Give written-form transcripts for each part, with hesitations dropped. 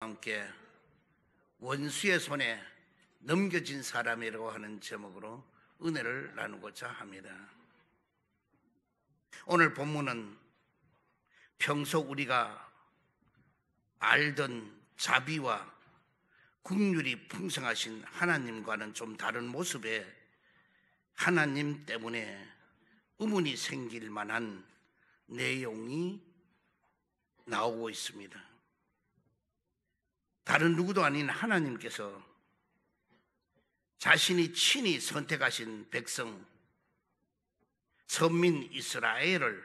함께 원수의 손에 넘겨진 사람이라고 하는 제목으로 은혜를 나누고자 합니다. 오늘 본문은 평소 우리가 알던 자비와 국률이 풍성하신 하나님과는 좀 다른 모습의 하나님 때문에 의문이 생길 만한 내용이 나오고 있습니다. 다른 누구도 아닌 하나님께서 자신이 친히 선택하신 백성, 선민 이스라엘을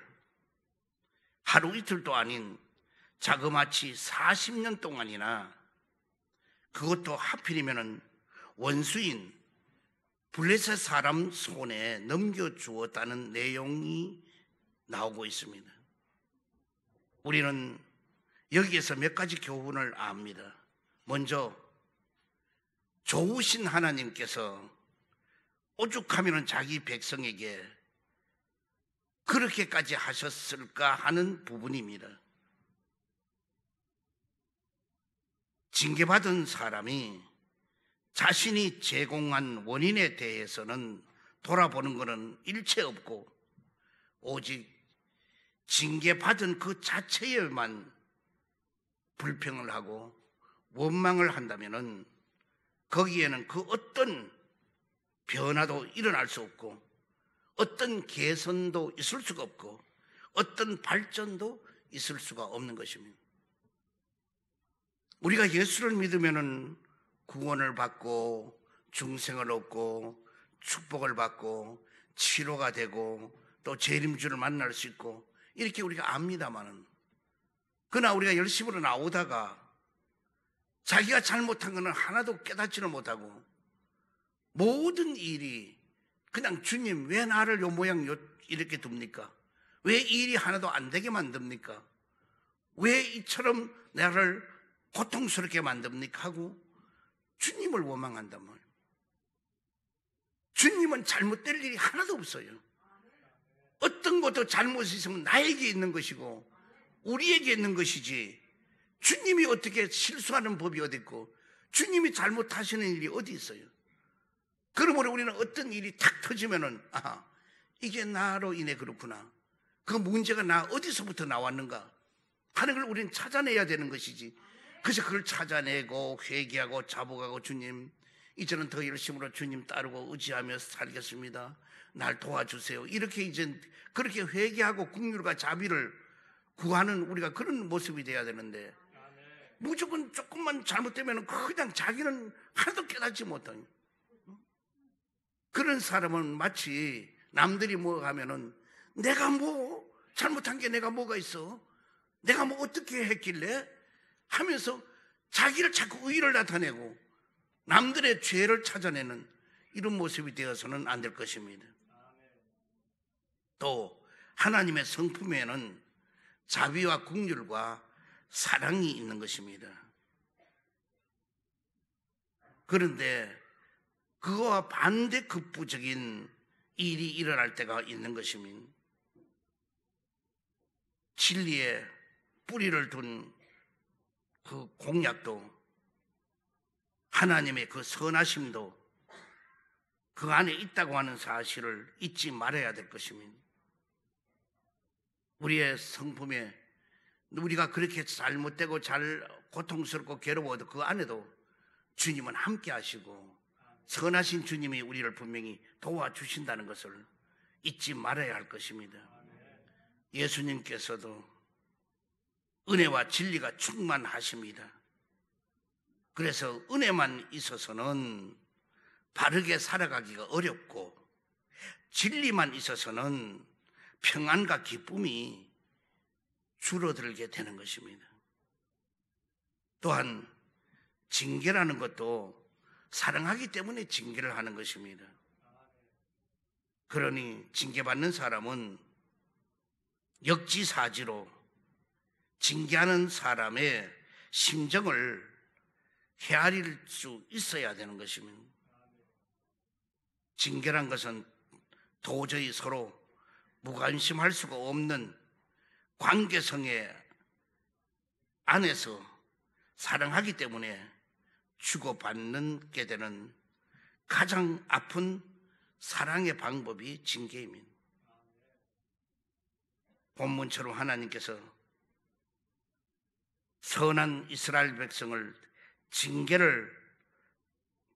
하루 이틀도 아닌 자그마치 40년 동안이나, 그것도 하필이면 원수인 블레셋 사람 손에 넘겨주었다는 내용이 나오고 있습니다. 우리는 여기에서 몇 가지 교훈을 압니다. 먼저, 좋으신 하나님께서 오죽하면 자기 백성에게 그렇게까지 하셨을까 하는 부분입니다. 징계받은 사람이 자신이 제공한 원인에 대해서는 돌아보는 것은 일체 없고, 오직 징계받은 그 자체에만 불평을 하고 원망을 한다면은 거기에는 그 어떤 변화도 일어날 수 없고, 어떤 개선도 있을 수가 없고, 어떤 발전도 있을 수가 없는 것입니다. 우리가 예수를 믿으면은 구원을 받고 중생을 얻고 축복을 받고 치료가 되고 또 재림주를 만날 수 있고 이렇게 우리가 압니다만은, 그러나 우리가 열심으로 나오다가 자기가 잘못한 것은 하나도 깨닫지를 못하고 모든 일이 그냥 주님 왜 나를 요 모양 이렇게 둡니까? 왜 이 일이 하나도 안 되게 만듭니까? 왜 이처럼 나를 고통스럽게 만듭니까? 하고 주님을 원망한단 말이에요. 주님은 잘못될 일이 하나도 없어요. 어떤 것도 잘못이 있으면 나에게 있는 것이고 우리에게 있는 것이지, 주님이 어떻게 실수하는 법이 어디 있고 주님이 잘못하시는 일이 어디 있어요? 그러므로 우리는 어떤 일이 탁 터지면은 이게 나로 인해 그렇구나, 그 문제가 나 어디서부터 나왔는가 하는 걸 우리는 찾아내야 되는 것이지. 그래서 그걸 찾아내고 회개하고 자복하고, 주님 이제는 더 열심으로 주님 따르고 의지하며 살겠습니다, 날 도와주세요, 이렇게 이제 그렇게 회개하고 국률과 자비를 구하는 우리가 그런 모습이 돼야 되는데, 무조건 조금만 잘못되면 그냥 자기는 하나도 깨닫지 못하는 그런 사람은 마치 남들이 뭐 하면은 내가 뭐 잘못한 게 내가 뭐가 있어, 내가 뭐 어떻게 했길래 하면서 자기를 자꾸 의의를 나타내고 남들의 죄를 찾아내는 이런 모습이 되어서는 안 될 것입니다. 또 하나님의 성품에는 자비와 긍휼과 사랑이 있는 것입니다. 그런데 그거와 반대급부적인 일이 일어날 때가 있는 것입니다. 진리에 뿌리를 둔 그 공약도, 하나님의 그 선하심도 그 안에 있다고 하는 사실을 잊지 말아야 될 것입니다. 우리의 성품에 우리가 그렇게 잘못되고 잘 고통스럽고 괴로워도 그 안에도 주님은 함께 하시고 선하신 주님이 우리를 분명히 도와주신다는 것을 잊지 말아야 할 것입니다. 예수님께서도 은혜와 진리가 충만하십니다. 그래서 은혜만 있어서는 바르게 살아가기가 어렵고, 진리만 있어서는 평안과 기쁨이 줄어들게 되는 것입니다. 또한 징계라는 것도 사랑하기 때문에 징계를 하는 것입니다. 그러니 징계받는 사람은 역지사지로 징계하는 사람의 심정을 헤아릴 수 있어야 되는 것입니다. 징계란 것은 도저히 서로 무관심할 수가 없는 관계성의 안에서 사랑하기 때문에 주고받는 게 되는 가장 아픈 사랑의 방법이 징계입니다. 본문처럼 하나님께서 선한 이스라엘 백성을 징계를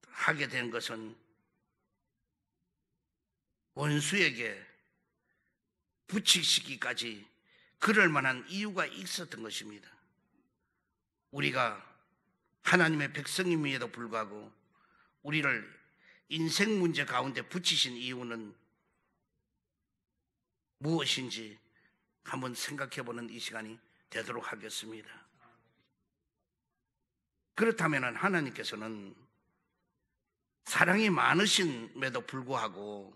하게 된 것은 원수에게 부칙시키기까지 그럴 만한 이유가 있었던 것입니다. 우리가 하나님의 백성임에도 불구하고 우리를 인생 문제 가운데 붙이신 이유는 무엇인지 한번 생각해보는 이 시간이 되도록 하겠습니다. 그렇다면 하나님께서는 사랑이 많으심에도 불구하고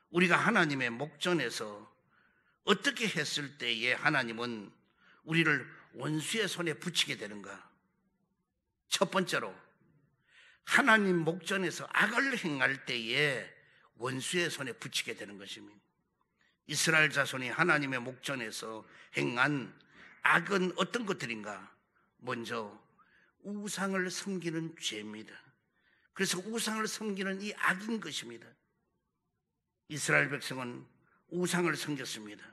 우리가 하나님의 목전에서 어떻게 했을 때에 하나님은 우리를 원수의 손에 붙이게 되는가? 첫 번째로 하나님 목전에서 악을 행할 때에 원수의 손에 붙이게 되는 것입니다. 이스라엘 자손이 하나님의 목전에서 행한 악은 어떤 것들인가? 먼저 우상을 섬기는 죄입니다. 그래서 우상을 섬기는 이 악인 것입니다. 이스라엘 백성은 우상을 섬겼습니다.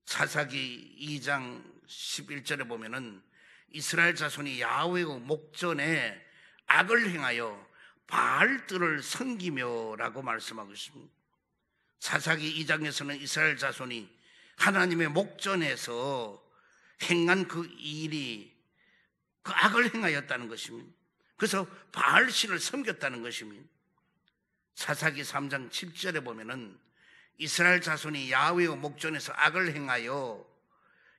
사사기 2장 11절에 보면은 이스라엘 자손이 야훼의 목전에 악을 행하여 바알들을 섬기며라고 말씀하고 있습니다. 사사기 2장에서는 이스라엘 자손이 하나님의 목전에서 행한 그 일이 그 악을 행하였다는 것입니다. 그래서 바알신을 섬겼다는 것입니다. 사사기 3장 7절에 보면은 이스라엘 자손이 야훼의 목전에서 악을 행하여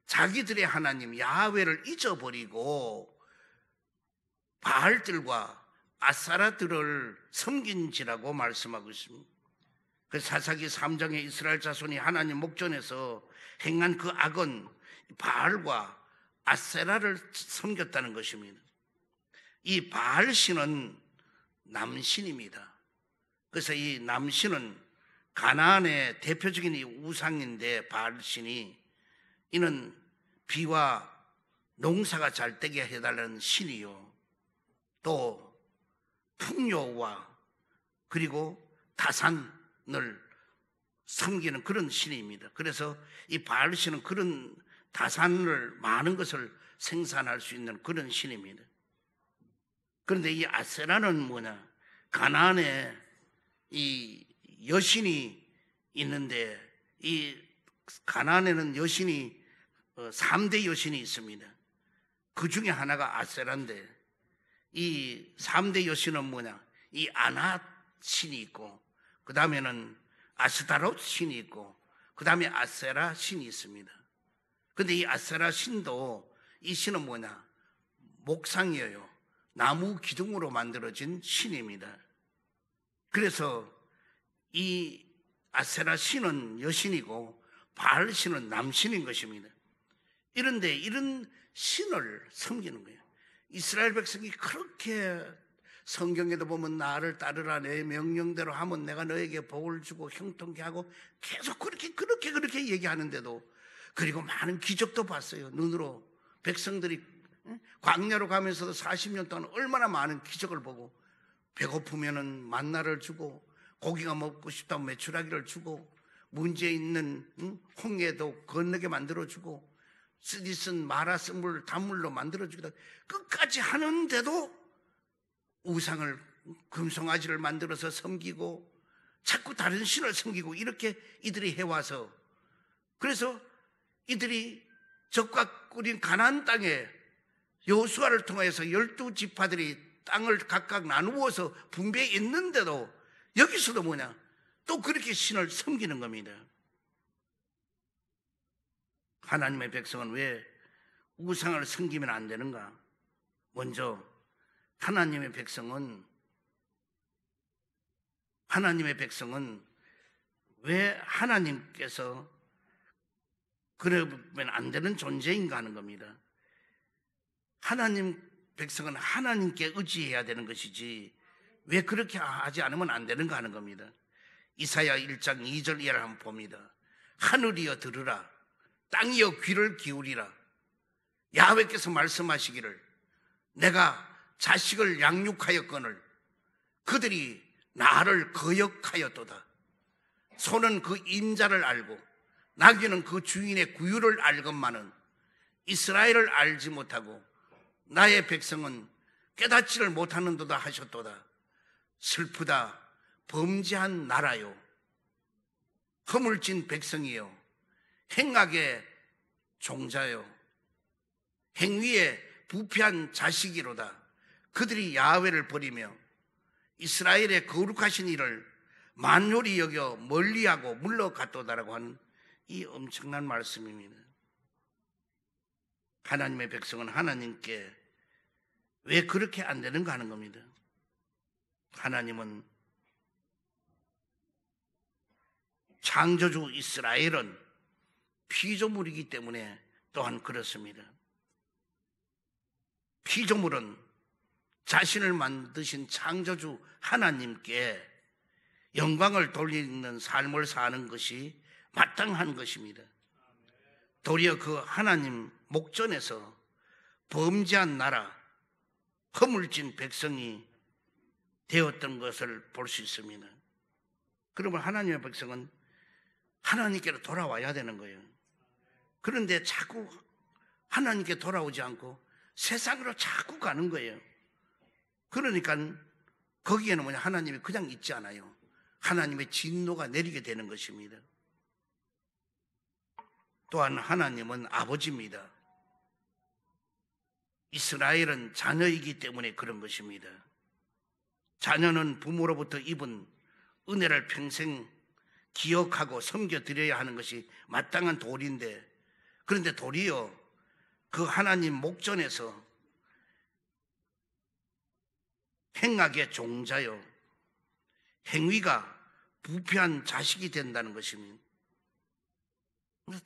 자기들의 하나님 야훼를 잊어버리고 바알들과 아사라들을 섬긴지라고 말씀하고 있습니다. 그 사사기 3장에 이스라엘 자손이 하나님 목전에서 행한 그 악은 바알과 아세라를 섬겼다는 것입니다. 이 바알신은 남신입니다. 그래서 이 남신은 가나안의 대표적인 이 우상인데, 바알신이 이는 비와 농사가 잘 되게 해달라는 신이요, 또 풍요와 그리고 다산을 섬기는 그런 신입니다. 그래서 이 바알신은 그런 다산을 많은 것을 생산할 수 있는 그런 신입니다. 그런데 이 아세라는 뭐냐? 가나안에 이 여신이 있는데, 이 가나안에는 여신이 3대 여신이 있습니다. 그 중에 하나가 아세라인데, 이 3대 여신은 뭐냐? 이 아낫 신이 있고, 그 다음에는 아스타롯 신이 있고, 그 다음에 아세라 신이 있습니다. 근데 이 아세라 신도, 이 신은 뭐냐? 목상이에요. 나무 기둥으로 만들어진 신입니다. 그래서 이 아세라 신은 여신이고 바알 신은 남신인 것입니다. 이런데 이런 신을 섬기는 거예요. 이스라엘 백성이 그렇게 성경에도 보면 나를 따르라, 내 명령대로 하면 내가 너에게 복을 주고 형통케 하고 계속 그렇게 얘기하는데도, 그리고 많은 기적도 봤어요. 눈으로 백성들이 광야로 가면서도 40년 동안 얼마나 많은 기적을 보고, 배고프면은 만나를 주고, 고기가 먹고 싶다면 메추라기를 주고, 문제 있는 홍해도 건너게 만들어주고, 쓰디쓴 마라 쓴 물 단물로 만들어주기도, 끝까지 하는데도 우상을, 금송아지를 만들어서 섬기고 자꾸 다른 신을 섬기고, 이렇게 이들이 해와서, 그래서 이들이 적과 꾸린 가나안 땅에 여호수아를 통해서 12지파들이 땅을 각각 나누어서 분배했는데도 여기서도 뭐냐? 또 그렇게 신을 섬기는 겁니다. 하나님의 백성은 왜 우상을 섬기면 안 되는가? 먼저 하나님의 백성은 왜 하나님께서 그러면 안 되는 존재인가 하는 겁니다. 하나님 백성은 하나님께 의지해야 되는 것이지 왜 그렇게 하지 않으면 안 되는가 하는 겁니다. 이사야 1장 2절 이하를 한번 봅니다. 하늘이여 들으라, 땅이여 귀를 기울이라. 야훼께서 말씀하시기를 내가 자식을 양육하였거늘 그들이 나를 거역하였도다. 소는 그 임자를 알고 나귀는 그 주인의 구유를 알건만은 이스라엘을 알지 못하고 나의 백성은 깨닫지를 못하는도다 하셨도다. 슬프다. 범죄한 나라요, 허물진 백성이요, 행악의 종자요, 행위에 부패한 자식이로다. 그들이 야훼를 버리며 이스라엘의 거룩하신 이를 만홀히 여겨 멀리하고 물러갔도다라고 하는 이 엄청난 말씀입니다. 하나님의 백성은 하나님께 왜 그렇게 안 되는가 하는 겁니다. 하나님은 창조주 이스라엘은 피조물이기 때문에 또한 그렇습니다. 피조물은 자신을 만드신 창조주 하나님께 영광을 돌리는 삶을 사는 것이 마땅한 것입니다. 도리어 그 하나님 목전에서 범죄한 나라, 허물진 백성이 되었던 것을 볼 수 있습니다. 그러면 하나님의 백성은 하나님께로 돌아와야 되는 거예요. 그런데 자꾸 하나님께 돌아오지 않고 세상으로 자꾸 가는 거예요. 그러니까 거기에는 하나님이 그냥 있지 않아요. 하나님의 진노가 내리게 되는 것입니다. 또한 하나님은 아버지입니다. 이스라엘은 자녀이기 때문에 그런 것입니다. 자녀는 부모로부터 입은 은혜를 평생 기억하고 섬겨드려야 하는 것이 마땅한 도리인데, 그런데 도리어 그 하나님 목전에서 행악의 종자요, 행위가 부패한 자식이 된다는 것입니다.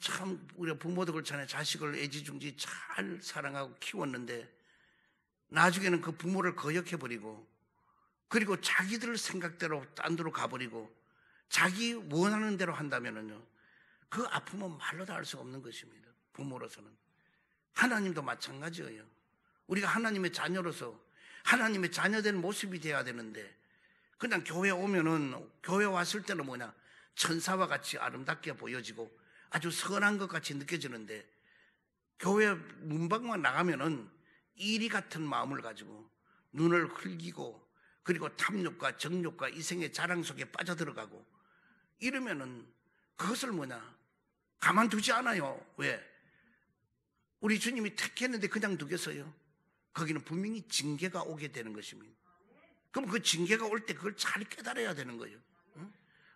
참 우리 부모도 그렇잖아요. 자식을 애지중지 잘 사랑하고 키웠는데 나중에는 그 부모를 거역해버리고, 그리고 자기들 생각대로 딴 데로 가버리고 자기 원하는 대로 한다면은요, 그 아픔은 말로 다 할 수가 없는 것입니다. 부모로서는. 하나님도 마찬가지예요. 우리가 하나님의 자녀로서 하나님의 자녀된 모습이 돼야 되는데, 그냥 교회 오면은, 교회 왔을 때는 천사와 같이 아름답게 보여지고 아주 선한 것 같이 느껴지는데, 교회 문밖만 나가면은 이리 같은 마음을 가지고 눈을 흘기고, 그리고 탐욕과 정욕과 이생의 자랑 속에 빠져들어가고 이러면은 그것을 가만두지 않아요. 왜? 우리 주님이 택했는데 그냥 두겠어요? 거기는 분명히 징계가 오게 되는 것입니다. 그럼 그 징계가 올 때 그걸 잘 깨달아야 되는 거예요.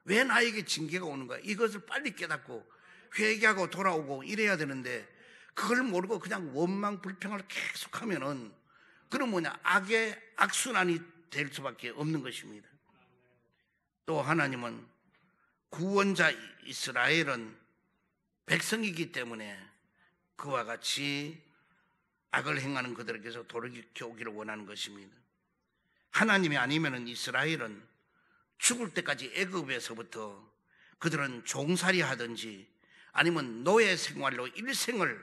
왜 나에게 징계가 오는 거야? 이것을 빨리 깨닫고 회개하고 돌아오고 이래야 되는데, 그걸 모르고 그냥 원망 불평을 계속하면은 그럼 악의 악순환이 될 수밖에 없는 것입니다. 또 하나님은 구원자 이스라엘은 백성이기 때문에 그와 같이 악을 행하는 그들에게서 돌이켜오기를 원하는 것입니다. 하나님이 아니면은 이스라엘은 죽을 때까지 애굽에서부터 그들은 종살이 하든지 아니면 노예 생활로 일생을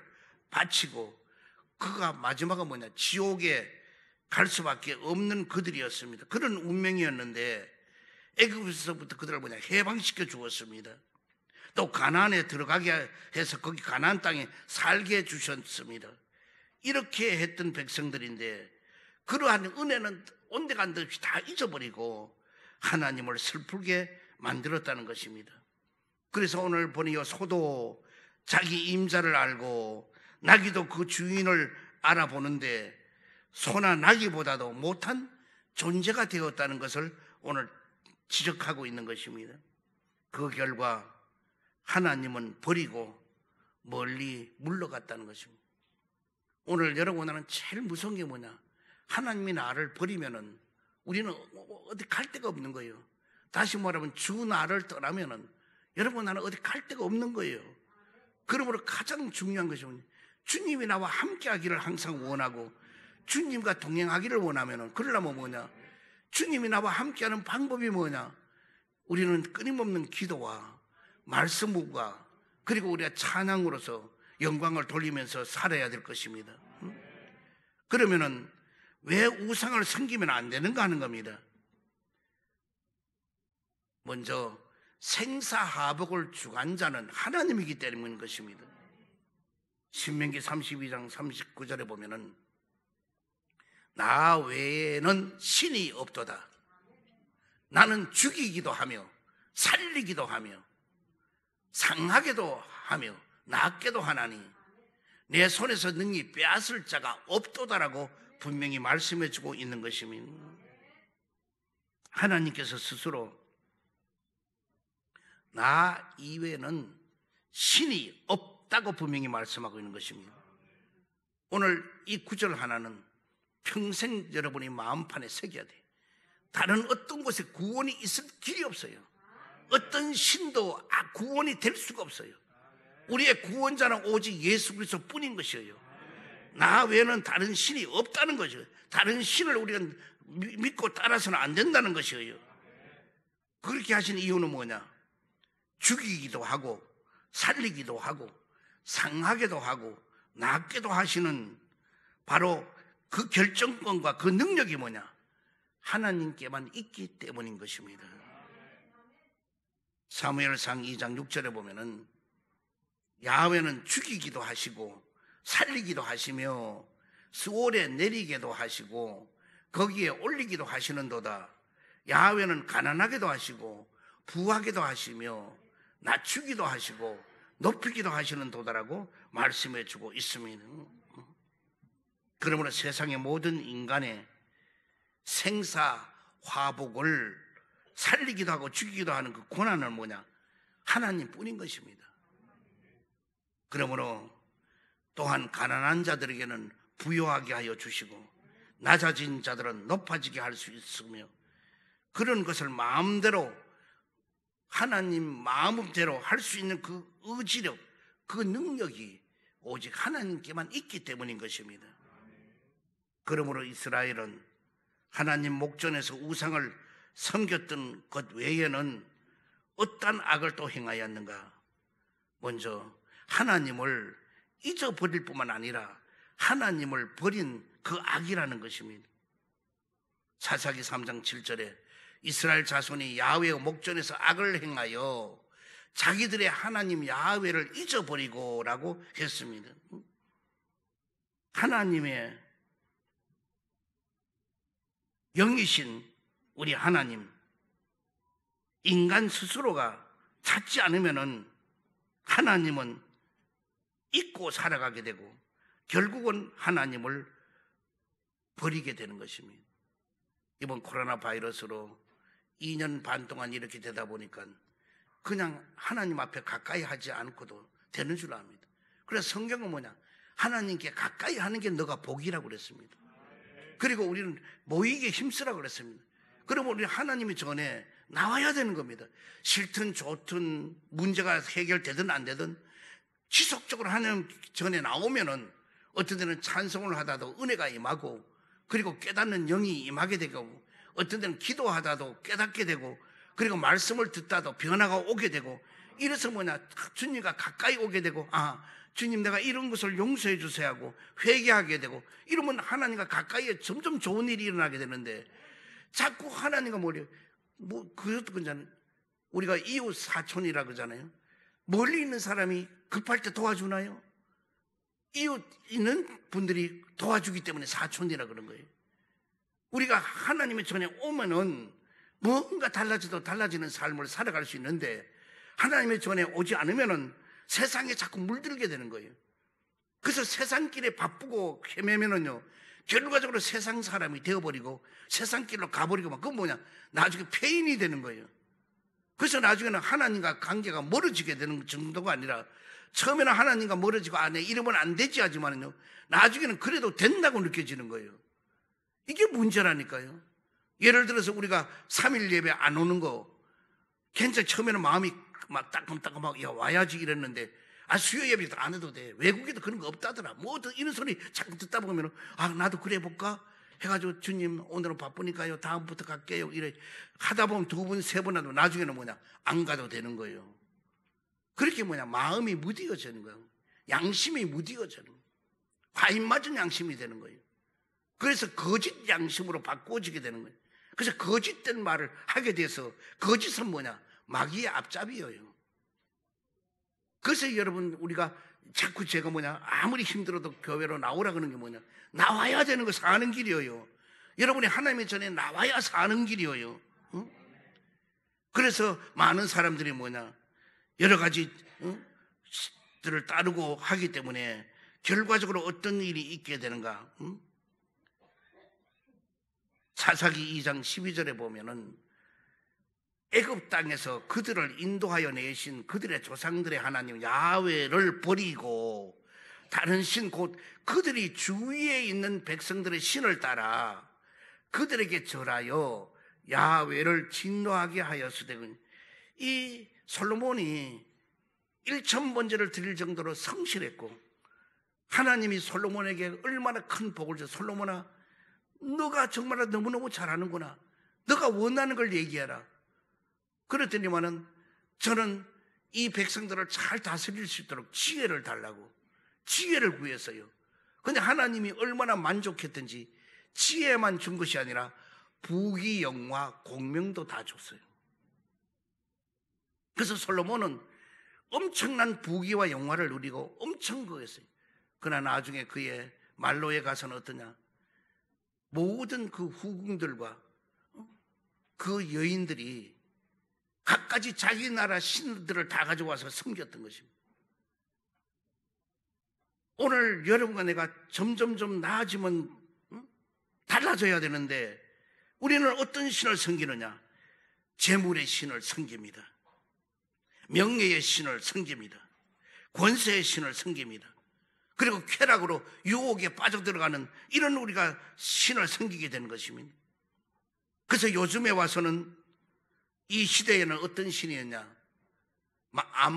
바치고, 그가 마지막은 지옥에 갈 수밖에 없는 그들이었습니다. 그런 운명이었는데 애굽에서부터 그들을 해방시켜 주었습니다. 또 가나안에 들어가게 해서 거기 가나안 땅에 살게 해주셨습니다. 이렇게 했던 백성들인데, 그러한 은혜는 온데간데 없이 다 잊어버리고 하나님을 슬프게 만들었다는 것입니다. 그래서 오늘 보니 소도 자기 임자를 알고 나귀도 그 주인을 알아보는데 소나 나귀보다도 못한 존재가 되었다는 것을 오늘 지적하고 있는 것입니다. 그 결과 하나님은 버리고 멀리 물러갔다는 것입니다. 오늘 여러분은 제일 무서운 게 하나님이 나를 버리면은 우리는 어디 갈 데가 없는 거예요. 다시 말하면 주 나를 떠나면은 여러분, 나는 어디 갈 데가 없는 거예요. 그러므로 가장 중요한 것이 주님이 나와 함께 하기를 항상 원하고 주님과 동행하기를 원하면은, 그러려면 주님이 나와 함께하는 방법이 우리는 끊임없는 기도와 말씀과 그리고 우리가 찬양으로서 영광을 돌리면서 살아야 될 것입니다. 그러면은 왜 우상을 섬기면 안 되는가 하는 겁니다. 먼저 생사화복을 주관자는 하나님이기 때문인 것입니다. 신명기 32장 39절에 보면은 나 외에는 신이 없도다. 나는 죽이기도 하며 살리기도 하며 상하게도 하며 낫게도 하나니 내 손에서 능히 빼앗을 자가 없도다라고 분명히 말씀해 주고 있는 것입니다. 하나님께서 스스로 나 이외에는 신이 없다고 분명히 말씀하고 있는 것입니다. 오늘 이 구절 하나는 평생 여러분이 마음판에 새겨야 돼요. 다른 어떤 곳에 구원이 있을 길이 없어요. 어떤 신도 구원이 될 수가 없어요. 우리의 구원자는 오직 예수 그리스도 뿐인 것이에요. 나 외에는 다른 신이 없다는 거죠. 다른 신을 우리가 믿고 따라서는 안 된다는 것이에요. 그렇게 하신 이유는 뭐냐? 죽이기도 하고 살리기도 하고 상하게도 하고 낫게도 하시는 바로 그 결정권과 그 능력이 뭐냐? 하나님께만 있기 때문인 것입니다. 사무엘상 2장 6절에 보면은 야훼는 죽이기도 하시고 살리기도 하시며 스올에 내리게도 하시고 거기에 올리기도 하시는도다. 야훼는 가난하게도 하시고 부하게도 하시며 낮추기도 하시고 높이기도 하시는도다라고 말씀해 주고 있습니다. 그러므로 세상의 모든 인간의 생사화복을 살리기도 하고 죽이기도 하는 그 권한은 뭐냐? 하나님뿐인 것입니다. 그러므로 또한 가난한 자들에게는 부요하게 하여 주시고 낮아진 자들은 높아지게 할 수 있으며 그런 것을 마음대로 하나님 마음대로 할 수 있는 그 의지력, 그 능력이 오직 하나님께만 있기 때문인 것입니다. 그러므로 이스라엘은 하나님 목전에서 우상을 섬겼던 것 외에는 어떤 악을 또 행하였는가? 먼저 하나님을 잊어버릴 뿐만 아니라 하나님을 버린 그 악이라는 것입니다. 사사기 3장 7절에 이스라엘 자손이 야훼의 목전에서 악을 행하여 자기들의 하나님 야훼를 잊어버리고 라고 했습니다. 하나님의 영이신 우리 하나님, 인간 스스로가 찾지 않으면은 하나님은 잊고 살아가게 되고 결국은 하나님을 버리게 되는 것입니다. 이번 코로나 바이러스로 2년 반 동안 이렇게 되다 보니까 그냥 하나님 앞에 가까이 하지 않고도 되는 줄 압니다. 그래서 성경은 뭐냐? 하나님께 가까이 하는 게 너가 복이라고 그랬습니다. 그리고 우리는 모이게 힘쓰라고 그랬습니다. 그러면 우리 하나님이 전에 나와야 되는 겁니다. 싫든 좋든 문제가 해결되든 안 되든 지속적으로 하나님 전에 나오면은 어떤 데는 찬송을 하다도 은혜가 임하고 그리고 깨닫는 영이 임하게 되고 어떤 데는 기도하다도 깨닫게 되고 그리고 말씀을 듣다도 변화가 오게 되고 이래서 뭐냐? 주님과 가까이 오게 되고 주님 내가 이런 것을 용서해 주세요 하고 회개하게 되고 이러면 하나님과 가까이에 점점 좋은 일이 일어나게 되는데 자꾸 하나님과 그것도 그잖아요. 우리가 이웃 사촌이라 그러잖아요. 멀리 있는 사람이 급할 때 도와주나요? 이웃 있는 분들이 도와주기 때문에 사촌이라 그런 거예요. 우리가 하나님의 전에 오면은 뭔가 달라지는 삶을 살아갈 수 있는데 하나님의 전에 오지 않으면은 세상에 자꾸 물들게 되는 거예요. 그래서 세상 길에 바쁘고 헤매면은요 결과적으로 세상 사람이 되어버리고 세상 길로 가버리고 그건 뭐냐? 나중에 폐인이 되는 거예요. 그래서 나중에는 하나님과 관계가 멀어지게 되는 정도가 아니라 처음에는 하나님과 멀어지고 내 이러면 안 되지 하지만은요 나중에는 그래도 된다고 느껴지는 거예요. 이게 문제라니까요. 예를 들어서 우리가 3일 예배 안 오는 거 괜찮아. 처음에는 마음이 막 따끔따끔하고 와야지 이랬는데 수요 예배 안 해도 돼. 외국에도 그런 거 없다더라. 이런 소리 자꾸 듣다 보면 나도 그래 볼까 해가지고 주님 오늘은 바쁘니까요 다음부터 갈게요 이래 하다 보면 2번 3번 하도 나중에는 뭐냐 안 가도 되는 거예요. 그렇게 마음이 무디어지는 거예요. 양심이 무디어지는 거예요. 과인 맞은 양심이 되는 거예요. 그래서 거짓 양심으로 바꾸어지게 되는 거예요. 그래서 거짓된 말을 하게 돼서 거짓은 뭐냐? 마귀의 앞잡이예요. 그래서 여러분 우리가 자꾸 제가 뭐냐? 아무리 힘들어도 교회로 나오라 그러는 게 뭐냐? 나와야 되는 거 사는 길이에요. 여러분이 하나님의 전에 나와야 사는 길이에요. 응? 그래서 많은 사람들이 뭐냐? 여러 가지 들을 따르고 하기 때문에 결과적으로 어떤 일이 있게 되는가? 응? 사사기 2장 12절에 보면은 애굽 땅에서 그들을 인도하여 내신 그들의 조상들의 하나님 야훼를 버리고 다른 신 곧 그들이 주위에 있는 백성들의 신을 따라 그들에게 절하여 야훼를 진노하게 하였으되, 이 솔로몬이 1000번제를 드릴 정도로 성실했고 하나님이 솔로몬에게 얼마나 큰 복을 줘. 솔로몬아, 너가 정말 너무너무 잘하는구나. 너가 원하는 걸 얘기해라. 그랬더니만은 저는 이 백성들을 잘 다스릴 수 있도록 지혜를 달라고 지혜를 구했어요. 근데 하나님이 얼마나 만족했던지 지혜만 준 것이 아니라 부귀 영화 공명도 다 줬어요. 그래서 솔로몬은 엄청난 부귀와 영화를 누리고 엄청 그랬어요. 그러나 나중에 그의 말로에 가서는 어떠냐? 모든 그 후궁들과 그 여인들이 각가지 자기 나라 신들을 다 가져와서 섬겼던 것입니다. 오늘 여러분과 내가 점점점 나아지면 달라져야 되는데 우리는 어떤 신을 섬기느냐? 재물의 신을 섬깁니다. 명예의 신을 섬깁니다. 권세의 신을 섬깁니다. 그리고 쾌락으로 유혹에 빠져들어가는 이런 우리가 신을 섬기게 되는 것입니다. 그래서 요즘에 와서는 이 시대에는 어떤 신이었냐?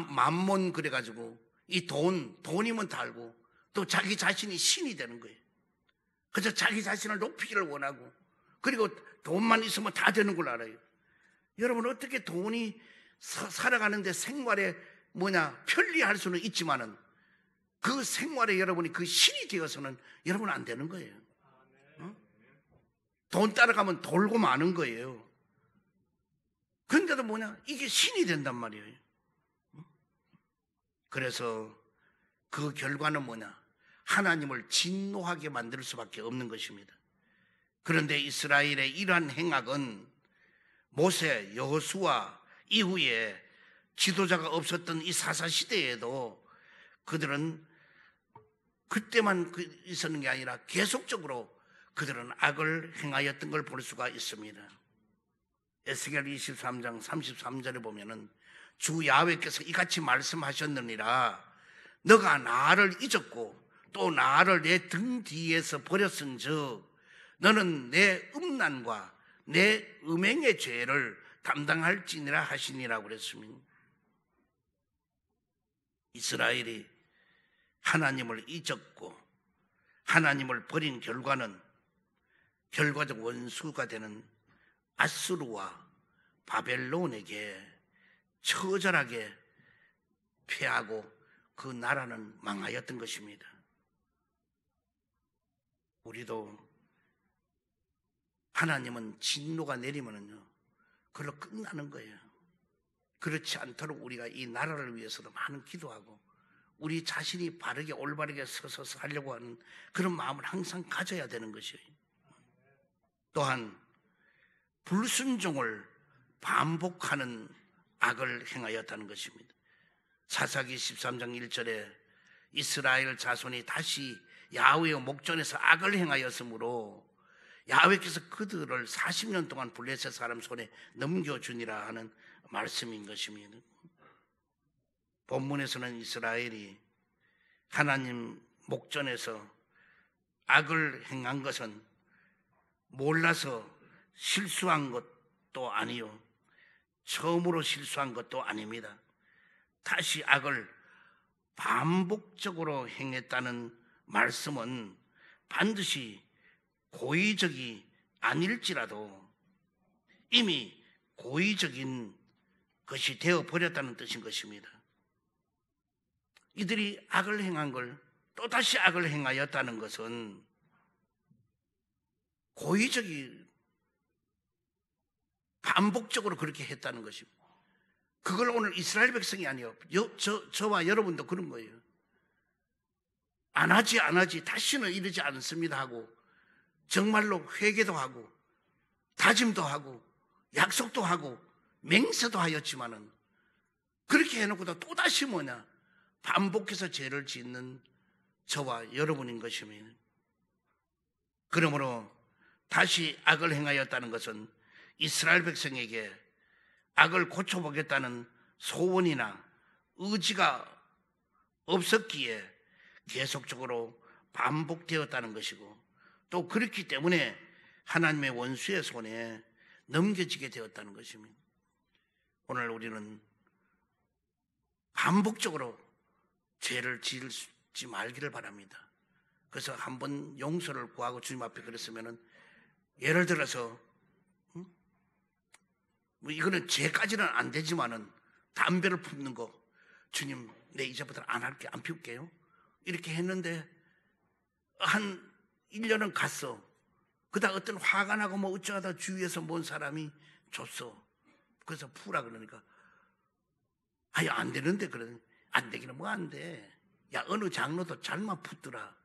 만몬 그래가지고 이 돈이면 달고 또 자기 자신이 신이 되는 거예요. 그래서 자기 자신을 높이기를 원하고 그리고 돈만 있으면 다 되는 걸 알아요. 여러분 어떻게 돈이 살아가는데 생활에 편리할 수는 있지만은 그 생활에 여러분이 그 신이 되어서는 여러분 안 되는 거예요. 돈 따라가면 돌고 마는 거예요. 그런데도 이게 신이 된단 말이에요. 그래서 그 결과는 하나님을 진노하게 만들 수밖에 없는 것입니다. 그런데 이스라엘의 이러한 행악은 모세, 여호수아 이후에 지도자가 없었던 이 사사시대에도 그들은 그때만 있었는 게 아니라 계속적으로 그들은 악을 행하였던 걸 볼 수가 있습니다. 에스겔 23장 33절에 보면은 주 야훼께서 이같이 말씀하셨느니라. 너가 나를 잊었고 또 나를 내 등 뒤에서 버렸은즉 너는 내 음란과 내 음행의 죄를 담당할지니라 하시니라고 그랬습니다. 이스라엘이 하나님을 잊었고 하나님을 버린 결과는 결과적 원수가 되는 아수르와 바벨론에게 처절하게 패하고 그 나라는 망하였던 것입니다. 우리도 하나님은 진노가 내리면은요 그걸로 끝나는 거예요. 그렇지 않도록 우리가 이 나라를 위해서도 많은 기도하고 우리 자신이 바르게 올바르게 서서 살려고 하는 그런 마음을 항상 가져야 되는 것이에요. 또한 불순종을 반복하는 악을 행하였다는 것입니다. 사사기 13장 1절에 이스라엘 자손이 다시 야훼의 목전에서 악을 행하였으므로 야훼께서 그들을 40년 동안 블레셋 사람 손에 넘겨주니라 하는 말씀인 것입니다. 본문에서는 이스라엘이 하나님 목전에서 악을 행한 것은 몰라서 실수한 것도 아니요 처음으로 실수한 것도 아닙니다. 다시 악을 반복적으로 행했다는 말씀은 반드시 고의적이 아닐지라도 이미 고의적인 것이 되어버렸다는 뜻인 것입니다. 이들이 악을 행한 걸 또다시 악을 행하였다는 것은 고의적이 반복적으로 그렇게 했다는 것입니다. 그걸 오늘 이스라엘 백성이 아니에요. 저와 여러분도 그런 거예요. 안 하지 다시는 이러지 않습니다 하고 정말로 회개도 하고 다짐도 하고 약속도 하고 맹세도 하였지만은 그렇게 해놓고도 또다시 반복해서 죄를 짓는 저와 여러분인 것입니다. 그러므로 다시 악을 행하였다는 것은 이스라엘 백성에게 악을 고쳐보겠다는 소원이나 의지가 없었기에 계속적으로 반복되었다는 것이고, 또 그렇기 때문에 하나님의 원수의 손에 넘겨지게 되었다는 것입니다. 오늘 우리는 반복적으로 죄를 짓지 말기를 바랍니다. 그래서 한번 용서를 구하고 주님 앞에 그랬으면은, 예를 들어서 이거는 죄까지는 안 되지만은 담배를 품는 거, 주님 내 이제부터 안 할게, 안 피울게요, 이렇게 했는데 한 1년은 갔어. 그다음 어떤 화가 나고 어쩌다 주위에서 뭔 사람이 줬어. 그래서 푸라 그러니까 아니 안 되는데, 그러더니 안 되기는 뭐 안 돼. 야, 어느 장로도 잘만 푸더라,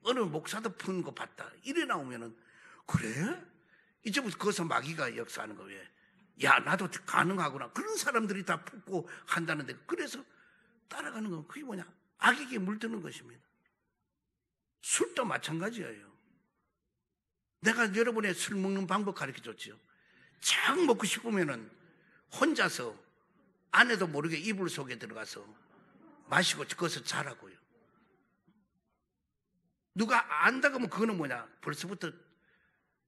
어느 목사도 푸는 거 봤다, 이래 나오면은 그래? 이제부터 거기서 마귀가 역사하는 거예요. 야, 나도 가능하구나. 그런 사람들이 다 푸고 한다는데, 그래서 따라가는 건 그게 뭐냐? 악에게 물드는 것입니다. 술도 마찬가지예요. 내가 여러분의 술 먹는 방법 가르쳐 줬죠. 쫙 먹고 싶으면은 혼자서 아내도 모르게 이불 속에 들어가서 마시고 거기서 자라고요. 누가 안다고 하면 그거는 뭐냐? 벌써부터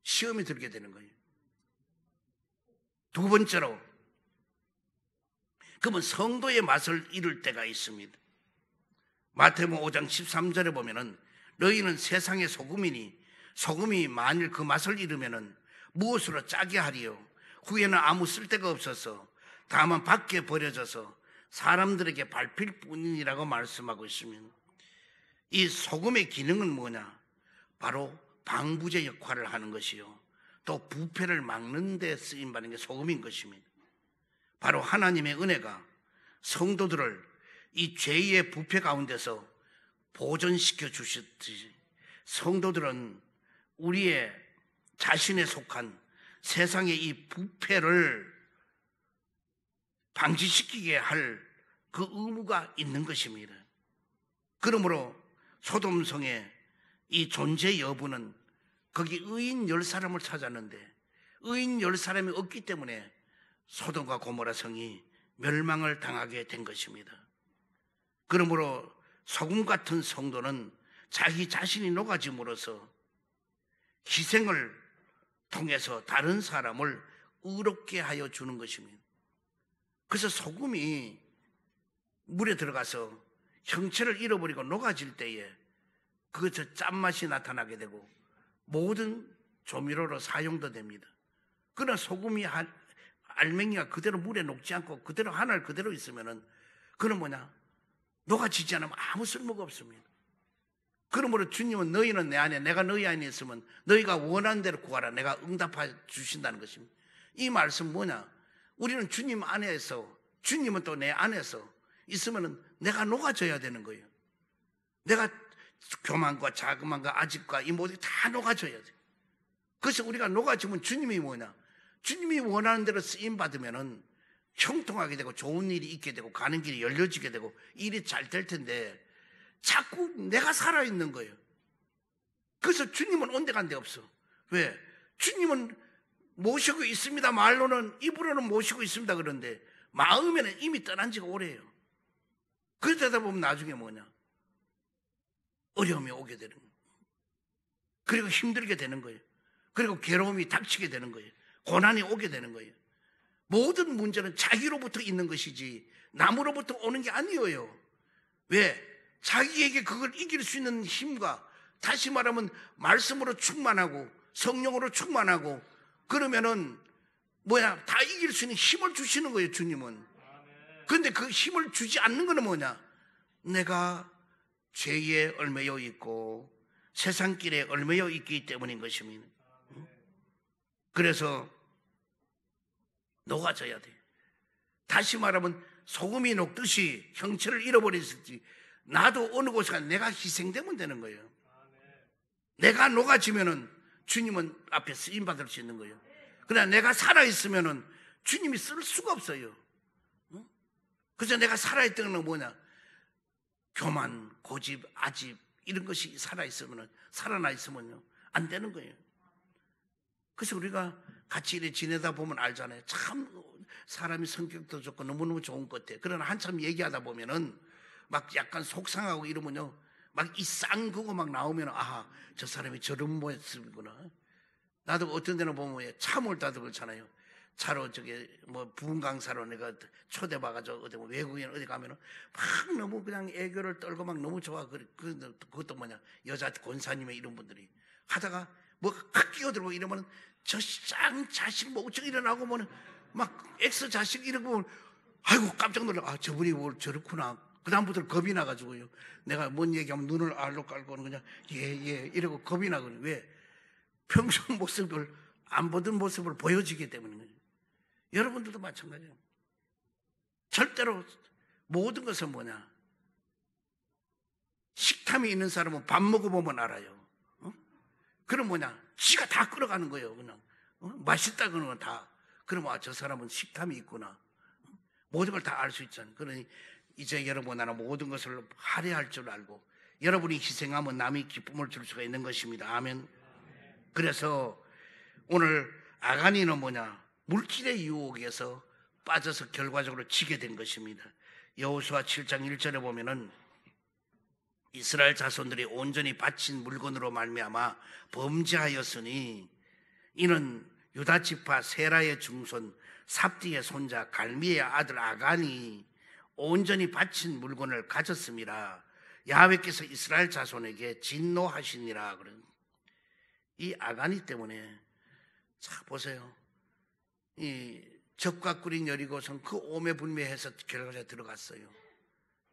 시험이 들게 되는 거예요. 두 번째로, 그러면 성도의 맛을 잃을 때가 있습니다. 마태복음 5장 13절에 보면은 너희는 세상의 소금이니 소금이 만일 그 맛을 잃으면은 무엇으로 짜게 하리요? 후에는 아무 쓸데가 없어서 다만 밖에 버려져서 사람들에게 밟힐 뿐이라고 말씀하고 있습니다. 이 소금의 기능은 뭐냐? 바로 방부제 역할을 하는 것이요, 또 부패를 막는 데 쓰임받는 게 소금인 것입니다. 바로 하나님의 은혜가 성도들을 이 죄의 부패 가운데서 보존시켜 주셨듯이, 성도들은 우리의 자신에 속한 세상의 이 부패를 방지시키게 할 그 의무가 있는 것입니다. 그러므로 소돔성의 이 존재 여부는 거기 의인 10사람을 찾았는데 의인 10사람이 없기 때문에 소돔과 고모라 성이 멸망을 당하게 된 것입니다. 그러므로 소금 같은 성도는 자기 자신이 녹아짐으로써 희생을 통해서 다른 사람을 의롭게 하여 주는 것입니다. 그래서 소금이 물에 들어가서 형체를 잃어버리고 녹아질 때에 그것의 짠맛이 나타나게 되고 모든 조미료로 사용도 됩니다. 그러나 소금이 알맹이가 그대로 물에 녹지 않고 그대로 하늘 그대로 있으면은 그건 뭐냐? 녹아지지 않으면 아무 쓸모가 없습니다. 그러므로 주님은 너희는 내 안에, 내가 너희 안에 있으면 너희가 원하는 대로 구하라, 내가 응답해 주신다는 것입니다. 이 말씀 뭐냐? 우리는 주님 안에서, 주님은 또 내 안에서 있으면 내가 녹아져야 되는 거예요. 내가 교만과 자그만과 아집과 이 모든 게 다 녹아져야 돼. 그래서 우리가 녹아지면 주님이 뭐냐? 주님이 원하는 대로 쓰임받으면은 형통하게 되고 좋은 일이 있게 되고 가는 길이 열려지게 되고 일이 잘 될 텐데 자꾸 내가 살아있는 거예요. 그래서 주님은 온데간데 없어. 왜? 주님은 모시고 있습니다. 말로는, 입으로는 모시고 있습니다. 그런데 마음에는 이미 떠난 지가 오래요. 그러다 보면 나중에 뭐냐? 어려움이 오게 되는 거예요. 그리고 힘들게 되는 거예요. 그리고 괴로움이 닥치게 되는 거예요. 고난이 오게 되는 거예요. 모든 문제는 자기로부터 있는 것이지 남으로부터 오는 게 아니에요. 왜? 자기에게 그걸 이길 수 있는 힘과, 다시 말하면 말씀으로 충만하고 성령으로 충만하고 그러면은 뭐야? 다 이길 수 있는 힘을 주시는 거예요, 주님은. 그런데 그 힘을 주지 않는 거는 뭐냐? 내가 죄에 얽매여 있고 세상길에 얽매여 있기 때문인 것입니다. 그래서 녹아져야 돼. 다시 말하면 소금이 녹듯이 형체를 잃어버렸을지 나도 어느 곳에 내가 희생되면 되는 거예요. 내가 녹아지면은 주님은 앞에 쓰임 받을 수 있는 거예요. 그러나 내가 살아있으면은 주님이 쓸 수가 없어요. 그래서 내가 살아있던 건 뭐냐? 교만, 고집, 아집 이런 것이 살아있으면은, 살아나 있으면요 안 되는 거예요. 그래서 우리가 같이 이렇게 지내다 보면 알잖아요. 참 사람이 성격도 좋고 너무너무 좋은 것 같아요. 그러나 한참 얘기하다 보면은 막 약간 속상하고 이러면요 막 이 쌍그거 막 나오면 아, 저 사람이 저런 모습이구나. 나도 어떤 데는 보면 참을 따도 그렇잖아요. 차로 저기 뭐 부흥 강사로 내가 초대받아가지고 어디 뭐 외국인 어디 가면은 막 너무 그냥 애교를 떨고 막 너무 좋아. 그것도 뭐냐 여자 권사님의 이런 분들이 하다가 뭐 확 끼어들고 이러면은 저 쌍 자식 목적 일어나고 뭐는 막 엑스 자식 이러고 보면 아이고 깜짝 놀라. 아 저분이 뭘 저렇구나. 그다음부터 겁이 나가지고요. 내가 뭔 얘기하면 눈을 알로 깔고는 그냥 예 이러고 겁이 나거든요. 왜? 평소 모습을 안 보던 모습을 보여지기 때문이에요. 여러분들도 마찬가지예요. 절대로 모든 것은 뭐냐? 식탐이 있는 사람은 밥 먹어보면 알아요. 그럼 뭐냐? 지가 다 끌어가는 거예요. 그냥 맛있다 그러는 건 다. 그러면 아, 저 사람은 식탐이 있구나. 모든 걸 다 알 수 있잖아요. 그러니 이제 여러분 나는 모든 것을 할애할 줄 알고 여러분이 희생하면 남이 기쁨을 줄 수가 있는 것입니다. 아멘. 그래서 오늘 아간이는 뭐냐? 물질의 유혹에서 빠져서 결과적으로 지게 된 것입니다. 여호수아 7장 1절에 보면은 이스라엘 자손들이 온전히 바친 물건으로 말미암아 범죄하였으니 이는 유다 지파 세라의 중손 삽디의 손자 갈미의 아들 아간이 온전히 바친 물건을 가졌습니다. 야훼께서 이스라엘 자손에게 진노하시니라. 그런 이 아간이 때문에 자 보세요. 이 적과 꿀인 여리고성 그 오매불매해서 결과에 들어갔어요.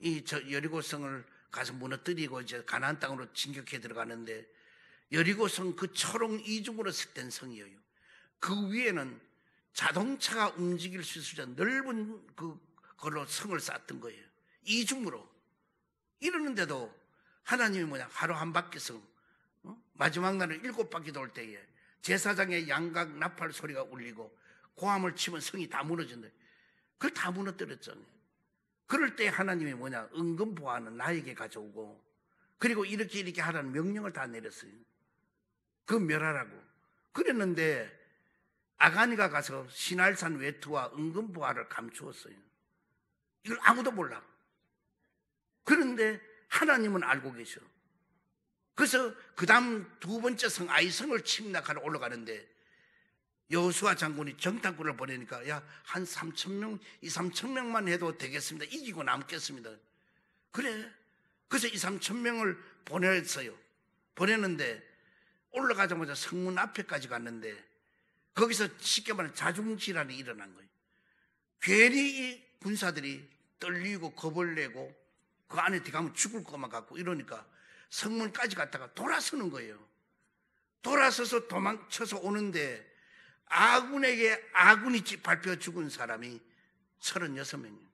이 여리고성을 가서 무너뜨리고 이제 가나안 땅으로 진격해 들어가는데 여리고성 그 초롱 이중으로 된 성이에요. 그 위에는 자동차가 움직일 수 있을 넓은 그걸로 성을 쌓았던 거예요. 이중으로. 이러는데도 하나님이 뭐냐 하루 한 바퀴성 마지막 날은 7바퀴 돌 때에 제사장의 양각 나팔 소리가 울리고 고함을 치면 성이 다 무너진다. 그걸 다 무너뜨렸잖아요. 그럴 때 하나님이 뭐냐 은근 보화는 나에게 가져오고 그리고 이렇게 하라는 명령을 다 내렸어요. 그 멸하라고. 그랬는데 아가니가 가서 시날산 외투와 은근 보화를 감추었어요. 이걸 아무도 몰라. 그런데 하나님은 알고 계셔. 그래서 그 다음 두 번째 성 아이성을 침략하러 올라가는데 여호수아 장군이 정탐꾼을 보내니까 야 한 3,000명, 2,3,000명만 해도 되겠습니다. 이기고 남겠습니다. 그래. 그래서 2,3,000명을 보냈어요. 보냈는데 올라가자마자 성문 앞에까지 갔는데 거기서 쉽게 말하면 자중질환이 일어난 거예요. 괜히 이 군사들이 떨리고 겁을 내고 그 안에 들어가면 죽을 것만 같고 이러니까 성문까지 갔다가 돌아서는 거예요. 돌아서서 도망쳐서 오는데 아군에게 아군이 밟혀 죽은 사람이 36명이에요.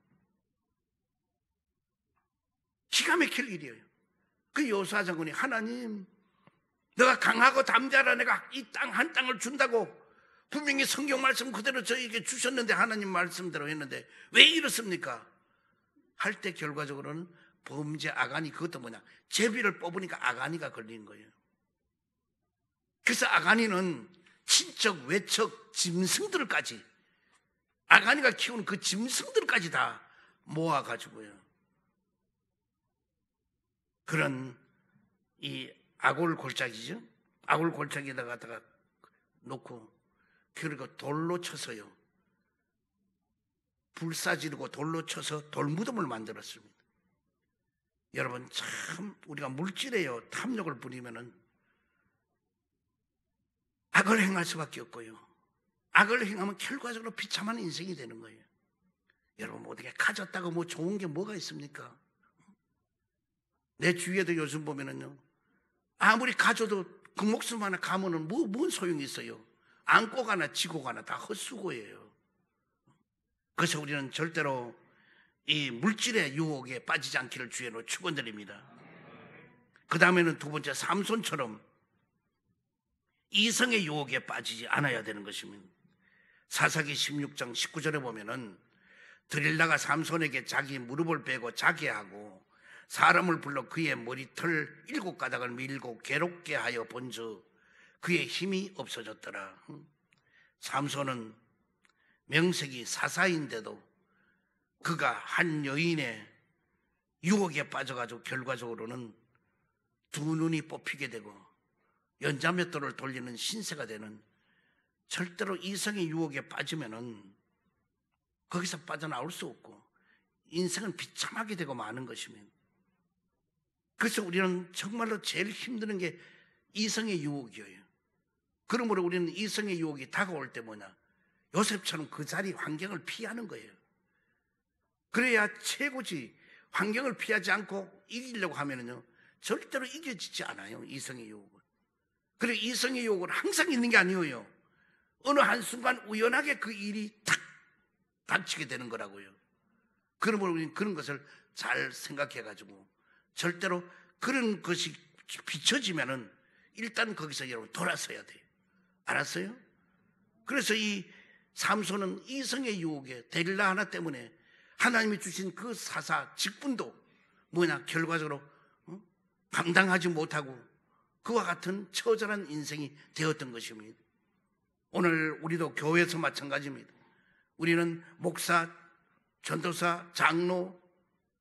기가 막힐 일이에요. 그 여호수아 장군이 하나님 너가 강하고 담대하라 내가 이 땅 한 땅을 준다고 분명히 성경 말씀 그대로 저에게 주셨는데 하나님 말씀대로 했는데 왜 이렇습니까? 할 때 결과적으로는 범죄 아간이 그것도 뭐냐 제비를 뽑으니까 아간이가 걸린 거예요. 그래서 아간이는 친척 외척 짐승들까지 아간이가 키우는 그 짐승들까지 다 모아가지고요 그런 이 아골 골짜기죠. 아골 골짜기에다가 놓고 그리고 돌로 쳐서요 불사지르고 돌로 쳐서 돌무덤을 만들었습니다. 여러분 참 우리가 물질에요 탐욕을 부리면은 악을 행할 수밖에 없고요. 악을 행하면 결과적으로 비참한 인생이 되는 거예요. 여러분 어떻게 가졌다고 뭐 좋은 게 뭐가 있습니까? 내 주위에도 요즘 보면은요 아무리 가져도 그 목숨 하나 가면은 뭔 소용이 있어요. 안고 가나 지고 가나 다 헛수고예요. 그래서 우리는 절대로 이 물질의 유혹에 빠지지 않기를 주의로 축원드립니다. 그 다음에는 두 번째, 삼손처럼 이성의 유혹에 빠지지 않아야 되는 것입니다. 사사기 16장 19절에 보면은 드릴라가 삼손에게 자기 무릎을 베고 자게 하고 사람을 불러 그의 머리털 7가닥을 밀고 괴롭게 하여 본즉 그의 힘이 없어졌더라. 삼손은 명색이 사사인데도 그가 한 여인의 유혹에 빠져가지고 결과적으로는 두 눈이 뽑히게 되고 연자맷돌을 돌리는 신세가 되는, 절대로 이성의 유혹에 빠지면은 거기서 빠져나올 수 없고 인생은 비참하게 되고 마는 것입니다. 그래서 우리는 정말로 제일 힘드는 게 이성의 유혹이에요. 그러므로 우리는 이성의 유혹이 다가올 때 뭐냐, 요셉처럼 그 자리 환경을 피하는 거예요. 그래야 최고지. 환경을 피하지 않고 이기려고 하면은요 절대로 이겨지지 않아요, 이성의 유혹은. 그래, 이성의 유혹은 항상 있는 게 아니에요. 어느 한순간 우연하게 그 일이 탁 닥치게 되는 거라고요. 그러므로 우리는 그런 것을 잘 생각해가지고 절대로 그런 것이 비춰지면은 일단 거기서 여러분 돌아서야 돼요. 알았어요? 그래서 이 삼손은 이성의 유혹에 데릴라 하나 때문에 하나님이 주신 그 사사 직분도 뭐냐, 결과적으로 감당하지 못하고 그와 같은 처절한 인생이 되었던 것입니다. 오늘 우리도 교회에서 마찬가지입니다. 우리는 목사, 전도사, 장로,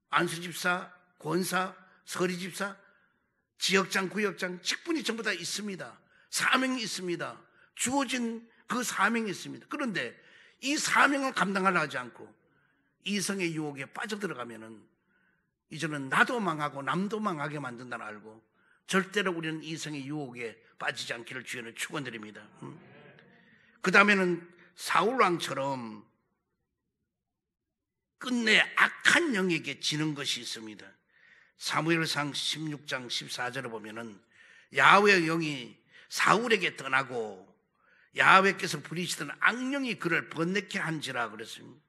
안수집사, 권사, 서리집사, 지역장, 구역장 직분이 전부 다 있습니다. 사명이 있습니다. 주어진 그 사명이 있습니다. 그런데 이 사명을 감당하려 하지 않고 이성의 유혹에 빠져들어가면은 이제는 나도 망하고 남도 망하게 만든다는 알고 절대로 우리는 이성의 유혹에 빠지지 않기를 주의를 축원드립니다. 그 다음에는 사울왕처럼 끝내 악한 영에게 지는 것이 있습니다. 사무엘상 16장 14절에 보면은 야훼의 영이 사울에게 떠나고 야훼께서 부리시던 악령이 그를 번뇌케 한지라 그랬습니다.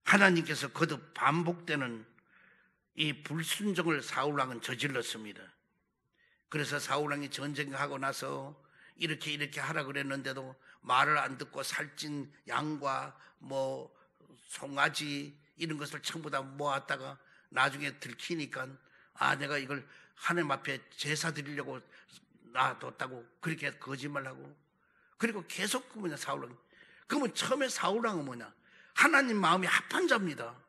하나님께서 거듭 반복되는 이 불순종을 사울왕은 저질렀습니다. 그래서 사울왕이 전쟁하고 나서 이렇게 하라 그랬는데도 말을 안 듣고 살찐 양과 뭐 송아지 이런 것을 전부 다 모았다가 나중에 들키니까 내가 이걸 하나님 앞에 제사 드리려고 놔뒀다고 그렇게 거짓말하고, 그리고 계속 그 뭐냐 사울왕. 그러면 처음에 사울왕은 뭐냐, 하나님 마음이 합한 자입니다.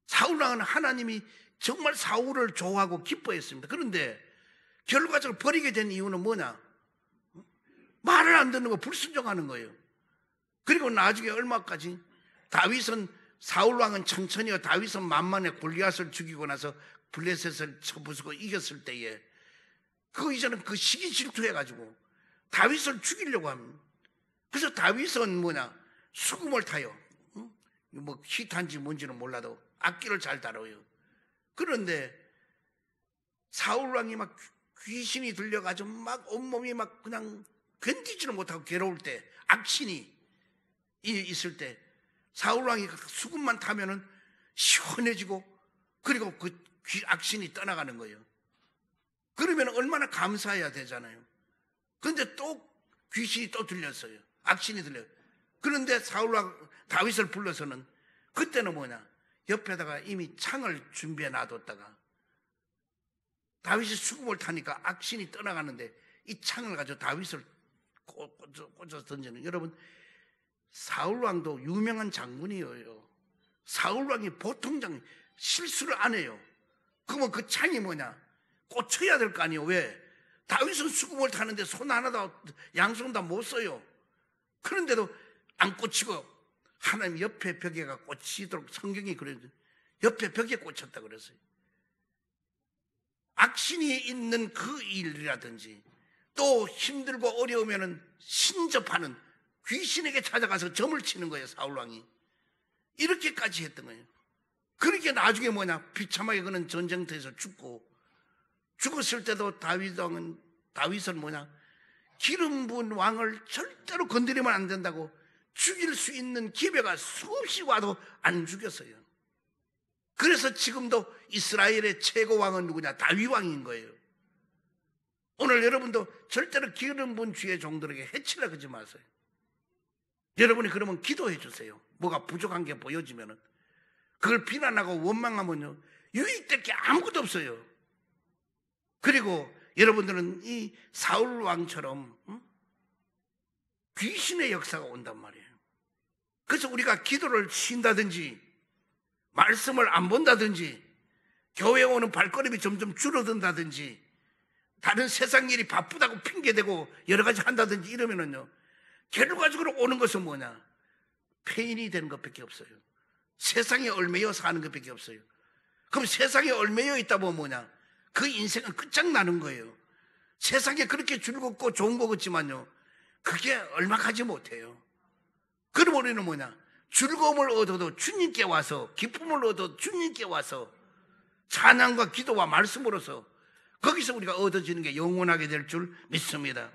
사울왕은 하나님이 정말 사울을 좋아하고 기뻐했습니다. 그런데 결과적으로 버리게 된 이유는 뭐냐, 말을 안 듣는 거, 불순종하는 거예요. 그리고 나중에 얼마까지 다윗은, 사울왕은 천천히요, 다윗은 만만에 골리앗을 죽이고 나서 블레셋을 쳐부수고 이겼을 때에 그 이전은 그 시기 질투해가지고 다윗을 죽이려고 합니다. 그래서 다윗은 뭐냐, 수금을 타요. 뭐 히탄지 뭔지는 몰라도 악기를 잘 다뤄요. 그런데 사울왕이 막 귀신이 들려가지고 막 온몸이 막 그냥 견디지를 못하고 괴로울 때, 악신이 있을 때 사울왕이 수금만 타면은 시원해지고 그리고 그 악신이 떠나가는 거예요. 그러면 얼마나 감사해야 되잖아요. 그런데 또 귀신이 또 들렸어요. 악신이 들려요. 그런데 사울왕 다윗을 불러서는 그때는 뭐냐, 옆에다가 이미 창을 준비해 놔뒀다가 다윗이 수금을 타니까 악신이 떠나가는데 이 창을 가지고 다윗을 꽂아서 던지는. 여러분, 사울왕도 유명한 장군이에요. 사울왕이 보통 장군, 실수를 안 해요. 그러면 그 창이 뭐냐, 꽂혀야 될 거 아니에요. 왜? 다윗은 수금을 타는데 손 하나도 양손 다 못 써요. 그런데도 안 꽂히고 하나님 옆에 벽에가 꽂히도록 성경이 그래요. 옆에 벽에 꽂혔다 그랬어요. 악신이 있는 그 일이라든지 또 힘들고 어려우면은 신접하는 귀신에게 찾아가서 점을 치는 거예요. 사울왕이 이렇게까지 했던 거예요. 그렇게 나중에 뭐냐, 비참하게 그는 전쟁터에서 죽고, 죽었을 때도 다윗은 뭐냐, 기름 부은 왕을 절대로 건드리면 안 된다고 죽일 수 있는 기회가 수없이 와도 안 죽였어요. 그래서 지금도 이스라엘의 최고 왕은 누구냐? 다윗 왕인 거예요. 오늘 여러분도 절대로 기름 부은 주의 종들에게 해치려 그러지 마세요. 여러분이 그러면 기도해 주세요. 뭐가 부족한 게 보여지면은. 그걸 비난하고 원망하면요, 유익될 게 아무것도 없어요. 그리고 여러분들은 이 사울 왕처럼 귀신의 역사가 온단 말이에요. 그래서 우리가 기도를 쉰다든지 말씀을 안 본다든지 교회에 오는 발걸음이 점점 줄어든다든지 다른 세상 일이 바쁘다고 핑계대고 여러 가지 한다든지 이러면은요, 결과적으로 오는 것은 뭐냐? 폐인이 되는 것밖에 없어요. 세상에 얽매여 사는 것밖에 없어요. 그럼 세상에 얽매여 있다 보면 뭐냐? 그 인생은 끝장나는 거예요. 세상에 그렇게 즐겁고 좋은 거 같지만요, 그게 얼마 가지 못해요. 그럼 우리는 뭐냐? 즐거움을 얻어도 주님께 와서, 기쁨을 얻어도 주님께 와서 찬양과 기도와 말씀으로서 거기서 우리가 얻어지는 게 영원하게 될 줄 믿습니다.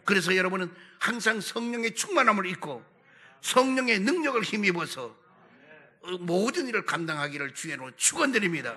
그래서 여러분은 항상 성령의 충만함을 입고 성령의 능력을 힘입어서 모든 일을 감당하기를 주의로 축원드립니다.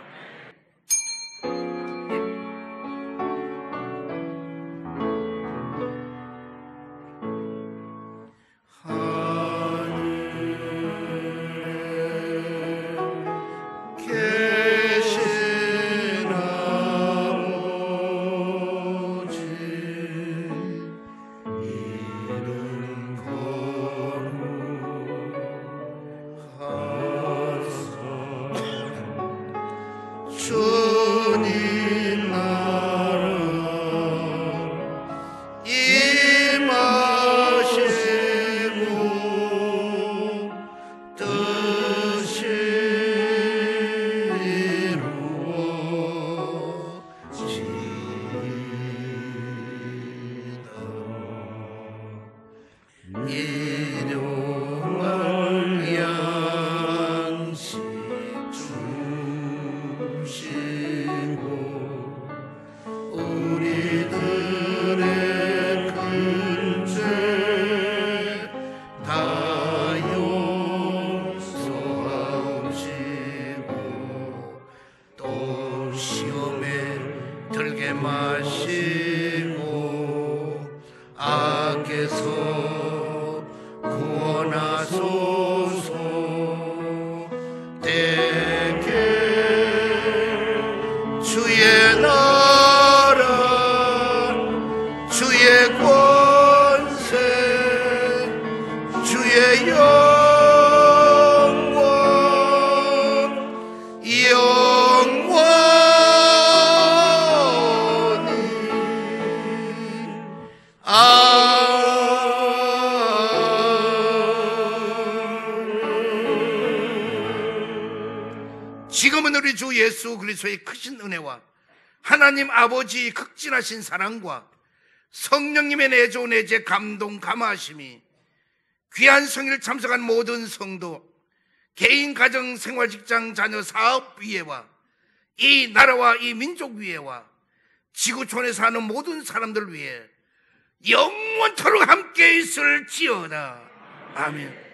지금은 우리 주 예수 그리스도의 크신 은혜와 하나님 아버지의 극진하신 사랑과 성령님의 내조 내재 감동 감화하심이 귀한 성일 참석한 모든 성도, 개인 가정 생활 직장 자녀 사업 위에와 이 나라와 이 민족 위에와 지구촌에 사는 모든 사람들 위해 영원토록 함께 있을지어다. 아멘.